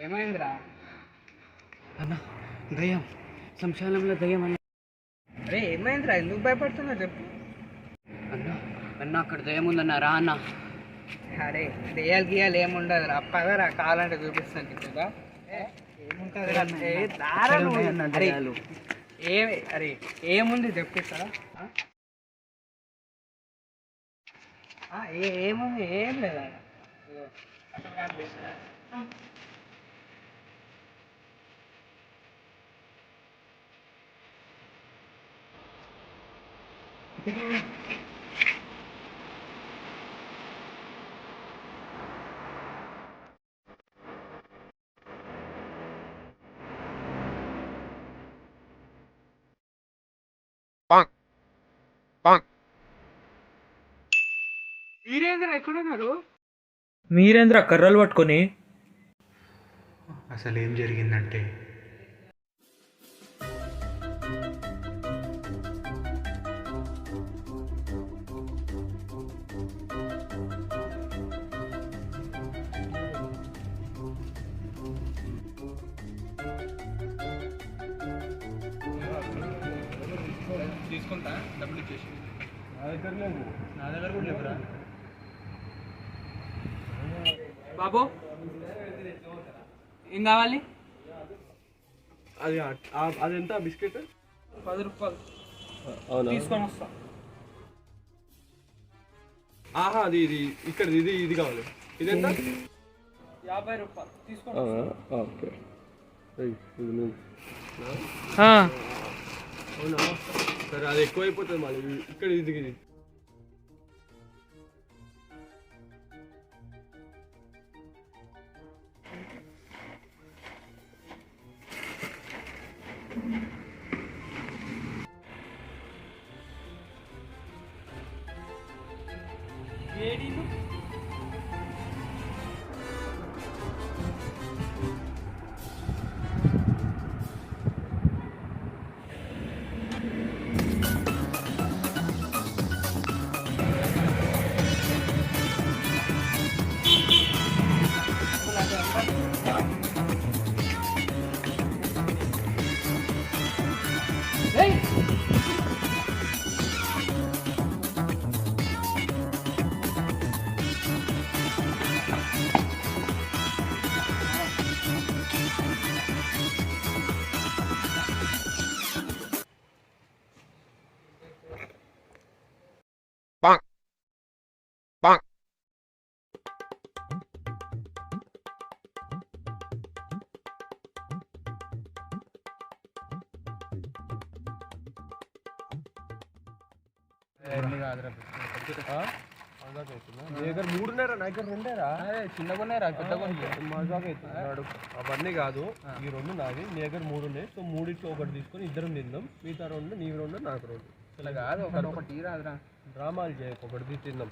ఏమైందిరా? అన్న దయ్యం, శ్మశానంలో దయ్యం అన్న. అరే ఏమైందిరా? ఎందుకు భయపడుతున్నావు చెప్పు. అన్న అన్న అక్కడ దయ్యం ఉందన్న, రా అన్న. అరే దెయ్యాలు గీయాలు ఏముండదురా, పదరా కావాలంటే చూపిస్తాను నీకుగా. అరే ఏముంది చెప్పిస్తారా? ఏముంది? ఏం లేదా. వీరేంద్ర ఎక్కడున్నారు? మీరేంద్ర కర్రలు పట్టుకొని? అసలు ఏం జరిగిందంటే తీసుకుంటా, డబ్బులు ఇచ్చేసి. నా దగ్గర కూడా లేవురా. బాబు ఏం కావాలి? అది అదెంత బిస్కెట్? 10 రూపాయలు. అవునా, తీసుకొని వస్తా. ఆహా అది ఇది ఇక్కడ ఇది కావాలి. ఇదెంత? 50 రూపాయలు. తీసుకొని ఓకే. అవునా సరే, అది ఎక్కువ అయిపోతుంది మళ్ళీ. ఇక్కడ ఇది మూడున్నర, నా దగ్గర రెండేరా. చిన్నగా పెద్దగా మజాగా అవుతున్నాడు. అవన్నీ కాదు, ఈ రెండు నావి, నీ దగ్గర మూడు ఉన్నాయి. సో మూడిట్లో ఒకటి తీసుకొని ఇద్దరం తిందాం, మిగతా రెండు నీ రెండు నాకు రెండు. ఇలా కాదు, ఒకటి రాదురా. డ్రామాలు చేయకు, ఒకటి తిందాం.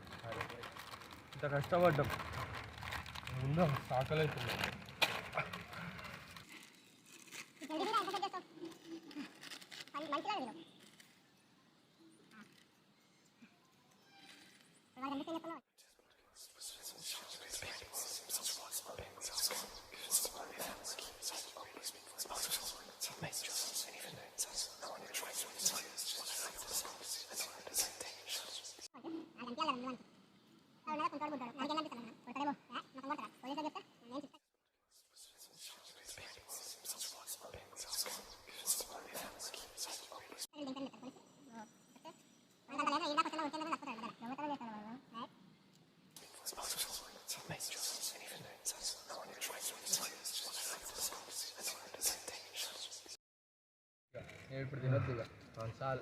ఇంత కష్టపడ్డాం, ఉందాం, సాకలు అవుతున్నాం. ఇప్పుడు తినొద్దు ఇక చాలు.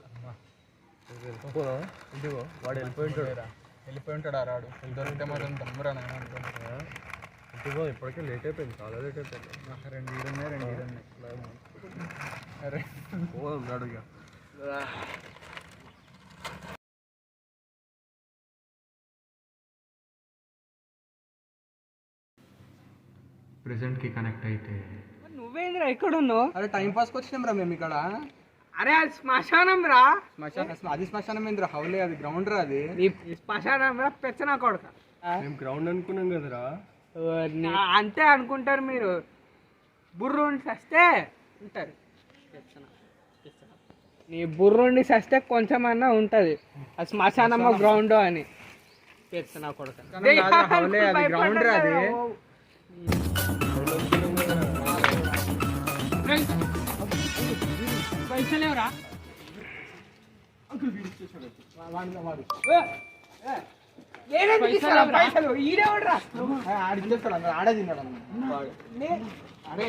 ఇంటికో వాడు వెళ్ళిపోయి ఉంటాడు ఆ రాడు. దొరికితే మాత్రం తమ్మురా ఇంటికో. ఇప్పటికే లేట్ అయిపోయింది, చాలా లేట్ అయిపోయింది. 2 ఈడున్నాయి, 2 ఈడున్నాయి. అరే పోదాం రాడు ఇక. ప్రెసెంట్కి కనెక్ట్ అయితే నువ్వేంద్రా ఎక్కడున్నావు? అరే టైం పాస్కి వచ్చినాం రా మేము ఇక్కడ. అరే అది శ్మశానం రా. అది శ్మశానం ఏంద్రా? హౌలే, అది గ్రౌండ్ రా. అది శ్మశానం రా, పెచ్చనా కొడక. మేము గ్రౌండ్ అనుకున్నాం కదరా. అంతే అనుకుంటారు మీరు. బుర్రుండి సస్తే ఉంటుంది. నీ బుర్రుండి సస్తే కొంచెమన్నా ఉంటుంది. అది శ్మశానమ్మ గ్రౌండ్ అని చెప్తున్నా కొడుకు. అది గ్రౌండ్ అది. పైసలేవరా పైసలు ఈడేవడరా ఆడిచ్చేస్తాడు. ఆడే తిన్నాడు. అరే